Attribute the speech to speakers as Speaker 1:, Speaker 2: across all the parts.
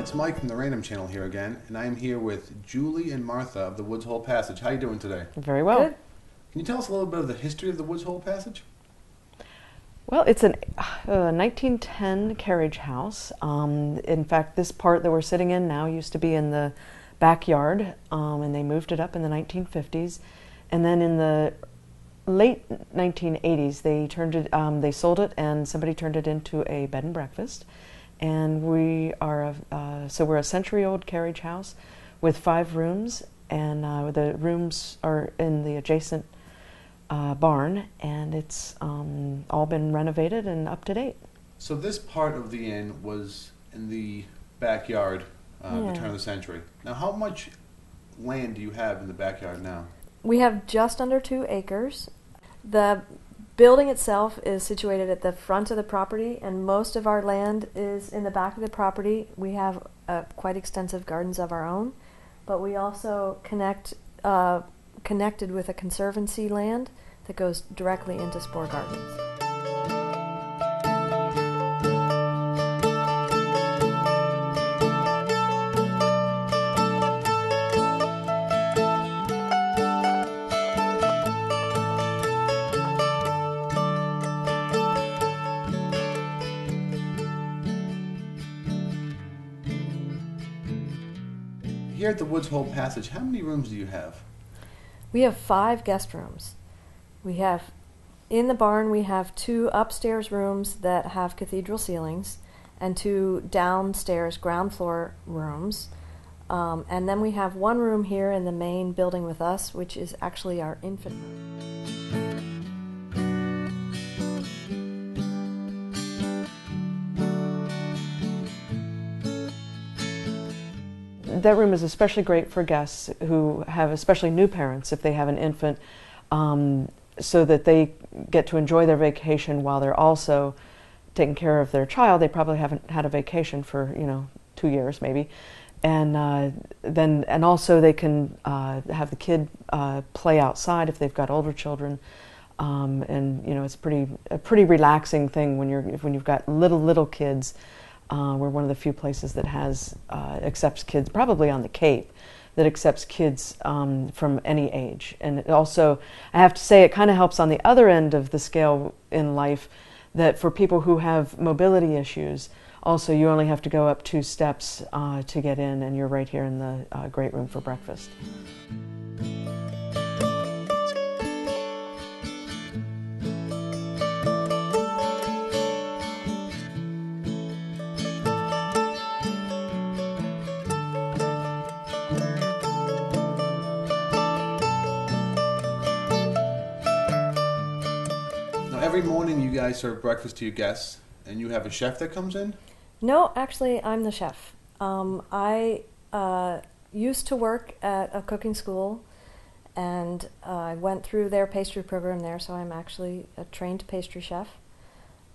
Speaker 1: it's Mike from the Raynham Channel here again, and I am here with Julie and Martha of the Woods Hole Passage. How are you doing today?
Speaker 2: Very well.
Speaker 3: Good.
Speaker 1: Can you tell us a little bit of the history of the Woods Hole Passage?
Speaker 2: Well, it's a 1910 carriage house. In fact, this part that we're sitting in now used to be in the backyard, and they moved it up in the 1950s. And then in the late 1980s, they sold it, and somebody turned it into a bed and breakfast. And we are so we're a century-old carriage house with 5 rooms, and the rooms are in the adjacent barn, and it's all been renovated and up to date.
Speaker 1: So this part of the inn was in the backyard, the turn of the century. Now, how much land do you have in the backyard now?
Speaker 3: We have just under 2 acres. The building itself is situated at the front of the property, and most of our land is in the back of the property. We have quite extensive gardens of our own, but we also connected with a conservancy land that goes directly into Spore Gardens.
Speaker 1: Here at the Woods Hole Passage, how many rooms do you have?
Speaker 3: We have 5 guest rooms. In the barn we have 2 upstairs rooms that have cathedral ceilings and 2 downstairs ground floor rooms. And then we have 1 room here in the main building with us, which is actually our infant room.
Speaker 2: That room is especially great for guests who have, especially new parents, if they have an infant, so that they get to enjoy their vacation while they're also taking care of their child. They probably haven't had a vacation for 2 years maybe, and also they can have the kid play outside if they've got older children, and it's a pretty relaxing thing when you've got little kids. We're one of the few places that accepts kids, probably on the Cape, that accepts kids from any age. And it also, I have to say, it kind of helps on the other end of the scale in life, that for people who have mobility issues, also you only have to go up 2 steps to get in, and you're right here in the great room for breakfast.
Speaker 1: Every morning you guys serve breakfast to your guests, and you have a chef that comes in?
Speaker 3: No, actually, I'm the chef. I used to work at a cooking school, and I went through their pastry program there, so I'm actually a trained pastry chef.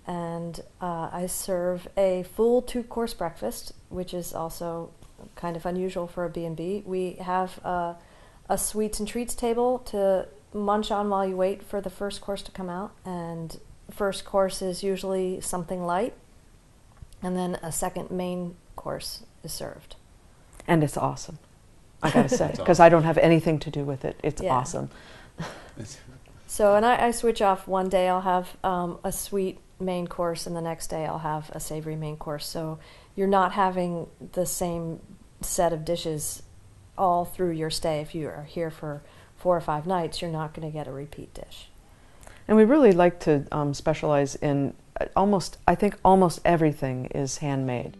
Speaker 3: And I serve a full 2-course breakfast, which is also kind of unusual for a B&B. We have a sweets and treats table to munch on while you wait for the first course to come out, and first course is usually something light, and then a second main course is served.
Speaker 2: And it's awesome, I gotta say, because I don't have anything to do with it. It's awesome.
Speaker 3: So, and I switch off. One day I'll have a sweet main course, and the next day I'll have a savory main course, so you're not having the same set of dishes all through your stay. If you are here for 4 or 5 nights, you're not going to get a repeat dish.
Speaker 2: And we really like to specialize in I think almost everything is handmade.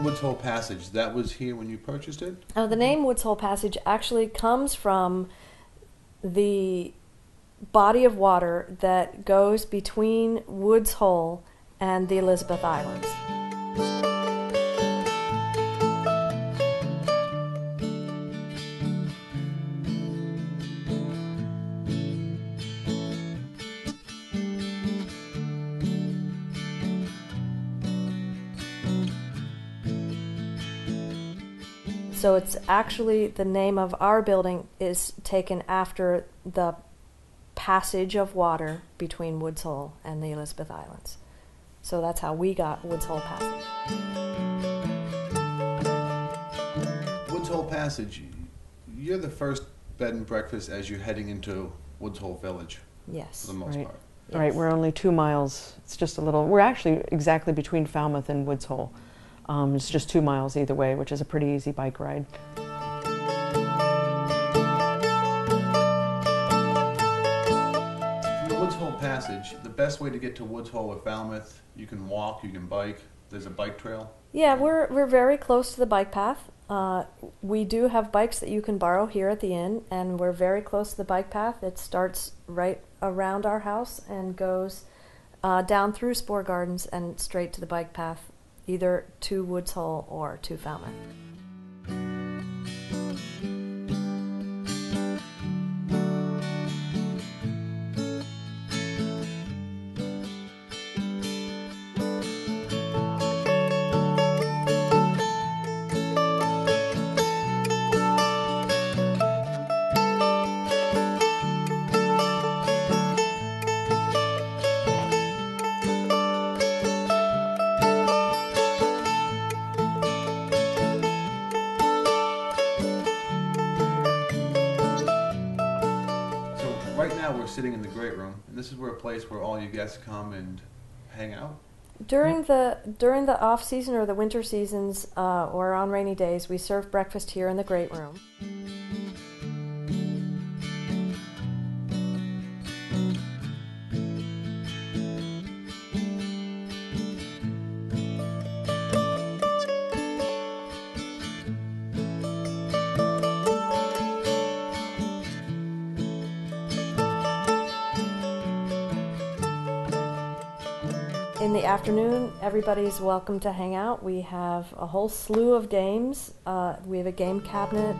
Speaker 1: Woods Hole Passage, that was here when you purchased it?
Speaker 3: Oh, the name Woods Hole Passage actually comes from the body of water that goes between Woods Hole and the Elizabeth Islands. So it's actually, the name of our building is taken after the passage of water between Woods Hole and the Elizabeth Islands. So that's how we got Woods Hole Passage.
Speaker 1: Woods Hole Passage, you're the first bed and breakfast as you're heading into Woods Hole Village.
Speaker 3: Yes.
Speaker 1: For the most
Speaker 2: Right.
Speaker 1: part.
Speaker 3: Yes.
Speaker 2: Right, we're only 2 miles. It's just a little. We're actually exactly between Falmouth and Woods Hole. It's just 2 miles either way, which is a pretty easy bike ride.
Speaker 1: From the Woods Hole Passage, the best way to get to Woods Hole or Falmouth, you can walk, you can bike. There's a bike trail.
Speaker 3: Yeah, we're very close to the bike path. We do have bikes that you can borrow here at the inn, and we're very close to the bike path. It starts right around our house and goes down through Spore Gardens and straight to the bike path, either to Woods Hole or to Falmouth.
Speaker 1: Right now we're sitting in the great room, and this is where a place where all you guests come and hang out.
Speaker 3: During the off season or the winter seasons, or on rainy days, we serve breakfast here in the great room. In the afternoon, everybody's welcome to hang out. We have a whole slew of games. We have a game cabinet.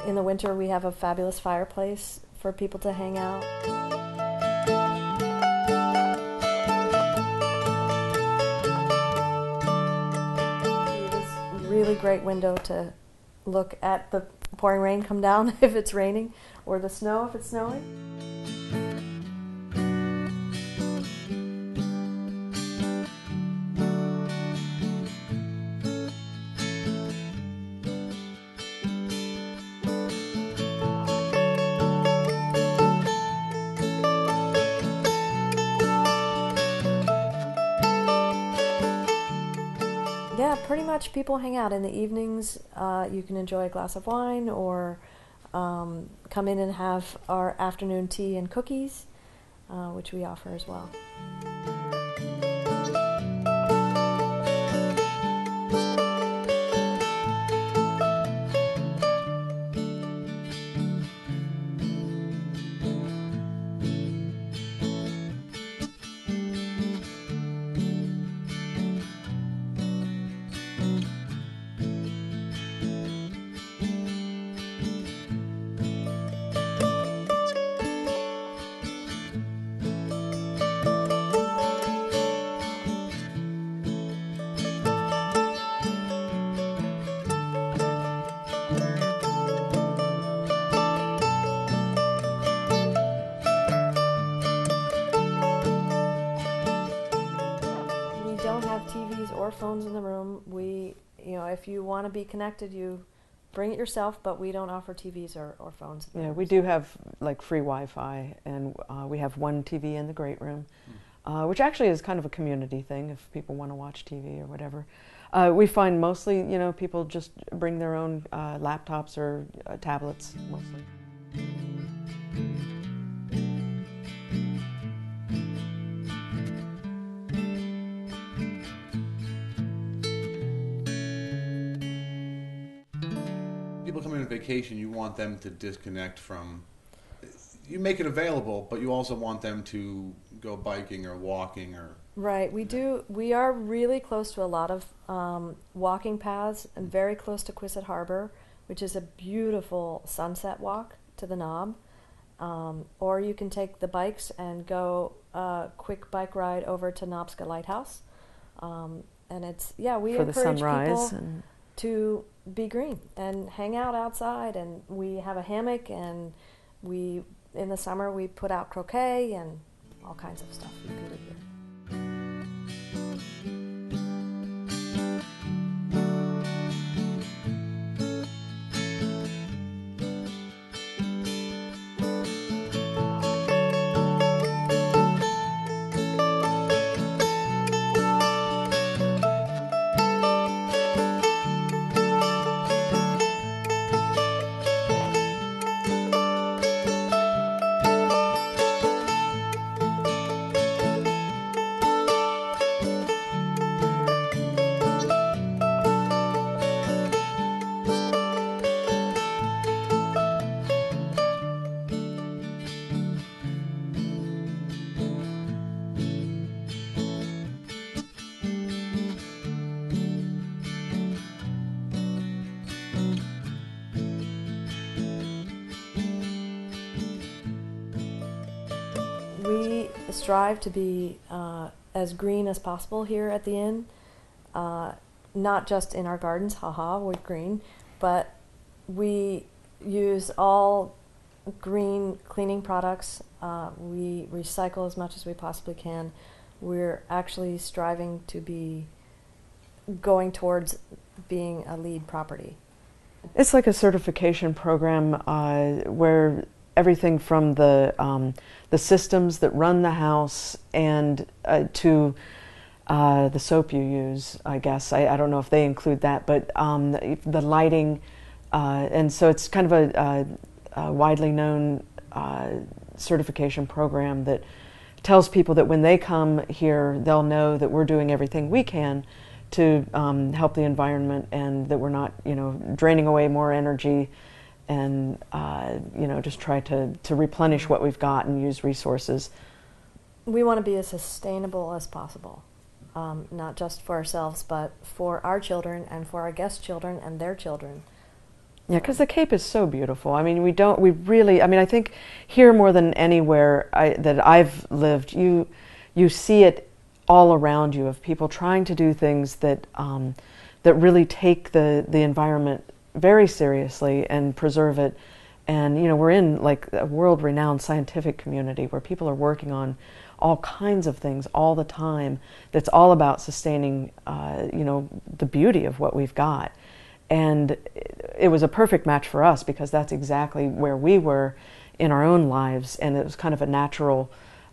Speaker 3: In the winter, we have a fabulous fireplace for people to hang out. This really great window to look at the pouring rain come down if it's raining, or the snow if it's snowing. Yeah, pretty much people hang out in the evenings. You can enjoy a glass of wine or come in and have our afternoon tea and cookies, which we offer as well. TVs or phones in the room. If you want to be connected, you bring it yourself, but we don't offer TVs or phones.
Speaker 2: Yeah, we do have like free Wi-Fi, and we have one TV in the great room, which actually is kind of a community thing if people want to watch TV or whatever. We find mostly, people just bring their own laptops or tablets mostly.
Speaker 1: People coming on vacation, you want them to disconnect from. You make it available, but you also want them to go biking or walking or.
Speaker 3: Right, we do. We are really close to a lot of walking paths, and very close to Quisset Harbor, which is a beautiful sunset walk to the Knob. or you can take the bikes and go a quick bike ride over to Nobska Lighthouse. And it's, yeah, we
Speaker 2: for the
Speaker 3: encourage
Speaker 2: sunrise
Speaker 3: people
Speaker 2: and
Speaker 3: to be green and hang out outside. And we have a hammock, and in the summer we put out croquet and all kinds of stuff you can do here. We strive to be as green as possible here at the inn, not just in our gardens, haha, we're green, but we use all green cleaning products. We recycle as much as we possibly can. We're actually striving to be going towards being a LEED property.
Speaker 2: it's like a certification program where everything from the systems that run the house and to the soap you use, I guess. I don't know if they include that, but the lighting, and so it's kind of a widely known certification program that tells people that when they come here, they'll know that we're doing everything we can to help the environment, and that we're not, draining away more energy, and just try to replenish what we've got and use resources.
Speaker 3: We want to be as sustainable as possible, not just for ourselves, but for our children and for our guest children and their children.
Speaker 2: Yeah, because the Cape is so beautiful. I mean, I think here more than anywhere that I've lived, you see it all around you, of people trying to do things that that really take the environment very seriously and preserve it. And we're in like a world-renowned scientific community where people are working on all kinds of things all the time. That's all about sustaining, the beauty of what we've got. And it was a perfect match for us because that's exactly where we were in our own lives, and it was kind of a natural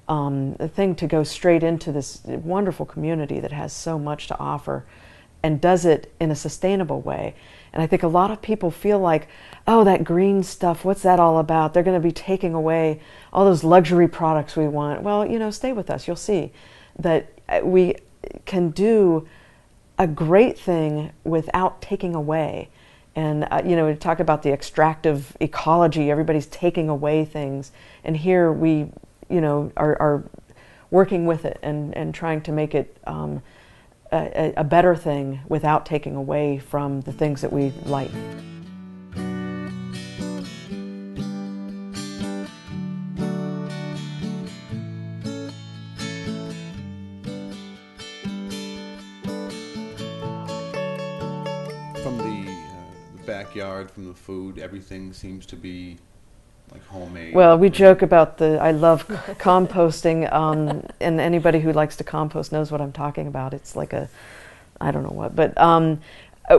Speaker 2: thing to go straight into this wonderful community that has so much to offer and does it in a sustainable way. And I think a lot of people feel like, oh, that green stuff, what's that all about? They're going to be taking away all those luxury products we want. Well, stay with us. You'll see that we can do a great thing without taking away. And, we talk about the extractive ecology. Everybody's taking away things. And here we, are working with it and trying to make it a better thing without taking away from the things that we like.
Speaker 1: From the backyard, from the food, everything seems to be like homemade.
Speaker 2: Well, we joke about I love composting, and anybody who likes to compost knows what I'm talking about. It's like I don't know what, but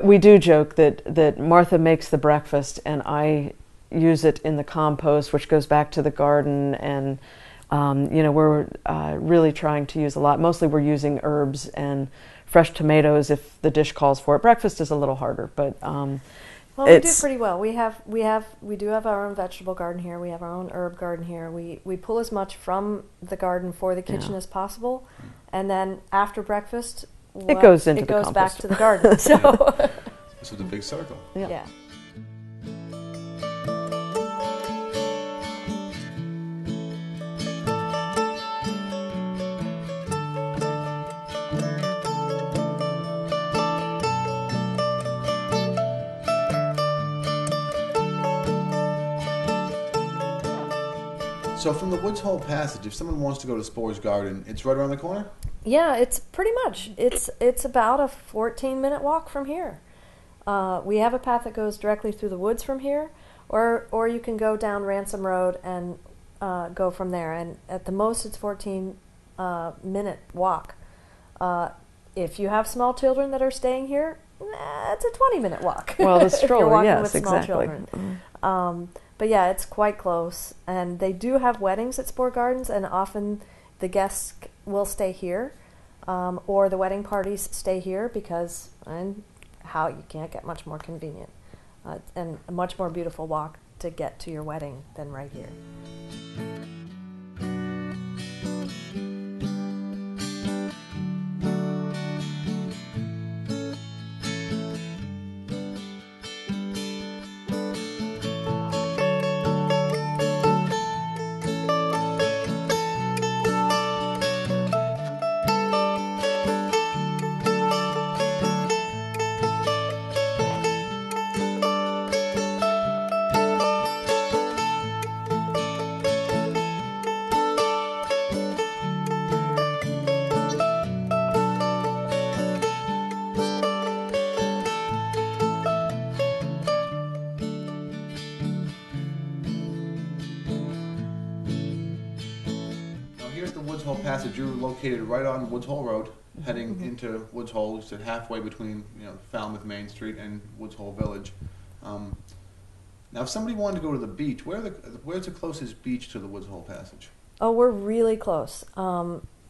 Speaker 2: we do joke that Martha makes the breakfast and I use it in the compost, which goes back to the garden, and we're really trying to use a lot. Mostly we're using herbs and fresh tomatoes if the dish calls for it. Breakfast is a little harder, but
Speaker 3: well, we do pretty well. We do have our own vegetable garden here. We have our own herb garden here. We pull as much from the garden for the kitchen as possible, and then after breakfast,
Speaker 2: it goes into
Speaker 3: it
Speaker 2: the
Speaker 3: goes
Speaker 2: compost.
Speaker 3: back to the garden. So
Speaker 1: This is the big circle.
Speaker 3: yeah.
Speaker 1: So from the Woods Hole Passage, if someone wants to go to Spore's Garden, it's right around the corner?
Speaker 3: Yeah, it's pretty much. It's about a 14-minute walk from here. We have a path that goes directly through the woods from here, or you can go down Ransom Road and go from there. And at the most, it's 14-minute walk. If you have small children that are staying here, it's a 20-minute walk.
Speaker 2: Well, the
Speaker 3: if you're
Speaker 2: stroller,
Speaker 3: walking
Speaker 2: yes,
Speaker 3: with small
Speaker 2: exactly.
Speaker 3: children. But yeah, it's quite close. And they do have weddings at Spore Gardens, and often the guests will stay here, or the wedding parties stay here because you can't get much more convenient and a much more beautiful walk to get to your wedding than right here.
Speaker 1: Here's the Woods Hole Passage. You're located right on Woods Hole Road, heading into Woods Hole. It's at halfway between Falmouth Main Street and Woods Hole Village. Now, if somebody wanted to go to the beach, where's the closest beach to the Woods Hole Passage?
Speaker 3: Oh, we're really close.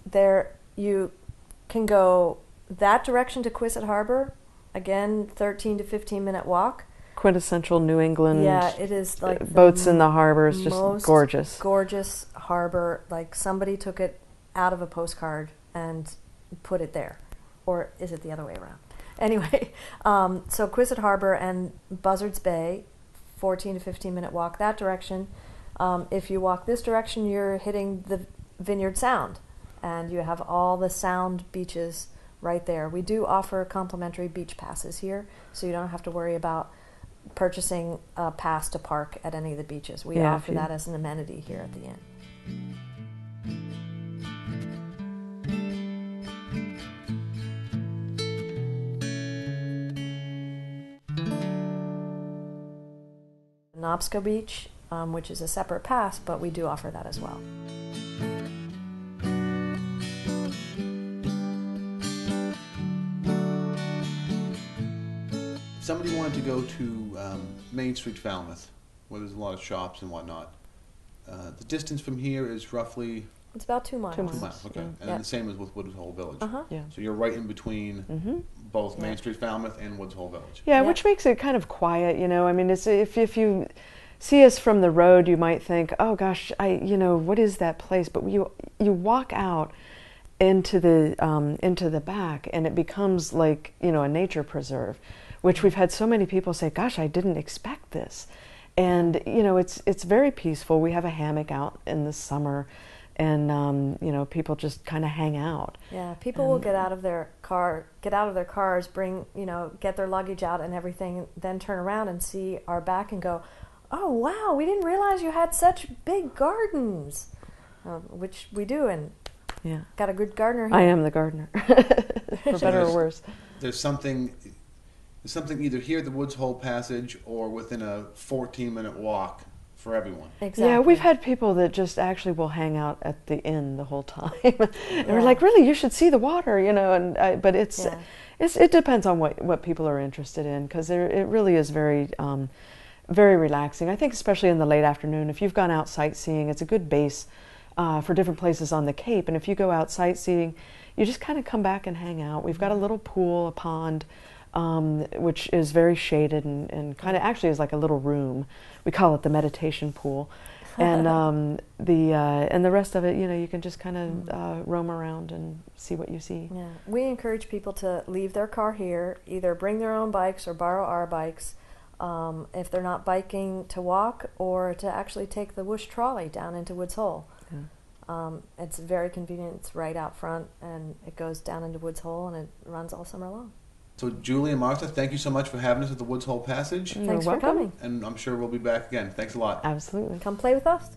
Speaker 3: There you can go that direction to Quisset Harbor. Again, 13 to 15-minute walk.
Speaker 2: Quintessential New England.
Speaker 3: Yeah, it is like
Speaker 2: boats in the harbor is just
Speaker 3: most
Speaker 2: gorgeous.
Speaker 3: Gorgeous harbor. Like somebody took it out of a postcard and put it there, or is it the other way around? Anyway, so Quisset Harbor and Buzzards Bay, 14 to 15-minute walk that direction. If you walk this direction, you're hitting the Vineyard Sound, and you have all the Sound beaches right there. We do offer complimentary beach passes here, so you don't have to worry about purchasing a pass to park at any of the beaches. We offer that as an amenity here at the inn. Nobsco Beach, which is a separate pass, but we do offer that as well.
Speaker 1: Somebody wanted to go to Main Street, Falmouth, where there's a lot of shops and whatnot. The distance from here is roughly...
Speaker 3: It's about 2 miles.
Speaker 2: 2
Speaker 1: 2 miles, okay. And the same as with Woods Hole Village.
Speaker 2: Yeah.
Speaker 1: So you're right in between both Main Street, Falmouth, and Woods Hole Village.
Speaker 2: Yeah, which makes it kind of quiet, I mean, it's, if you see us from the road, you might think, oh gosh, what is that place? But you walk out into the back, and it becomes like, a nature preserve, which we've had so many people say, gosh, I didn't expect this. And, it's very peaceful. We have a hammock out in the summer, and, people just kind of hang out.
Speaker 3: Yeah, people will get out of their cars, bring, get their luggage out and everything, then turn around and see our back and go, oh, wow, we didn't realize you had such big gardens, which we do, and got a good gardener here.
Speaker 2: I am the gardener, for better or worse.
Speaker 1: There's something either here at the Woods Hole Passage or within a 14-minute walk for everyone.
Speaker 3: Exactly.
Speaker 2: Yeah, we've had people that just actually will hang out at the inn the whole time. And we're like, really, you should see the water, but it depends on what people are interested in, because it really is very very relaxing. I think especially in the late afternoon, if you've gone out sightseeing, it's a good base for different places on the Cape. And if you go out sightseeing, you just kind of come back and hang out. We've got a little pool, a pond, which is very shaded and kind of actually is like a little room. We call it the meditation pool. And the rest of it, you can just kind of roam around and see what you see.
Speaker 3: Yeah, we encourage people to leave their car here, either bring their own bikes or borrow our bikes, if they're not biking, to walk, or to actually take the Whoosh trolley down into Woods Hole. Yeah. It's very convenient. It's right out front, and it goes down into Woods Hole, and it runs all summer long.
Speaker 1: So Julie and Martha, thank you so much for having us at the Woods Hole Passage.
Speaker 3: Thanks for coming.
Speaker 1: And I'm sure we'll be back again. Thanks a lot.
Speaker 2: Absolutely.
Speaker 3: Come play with us.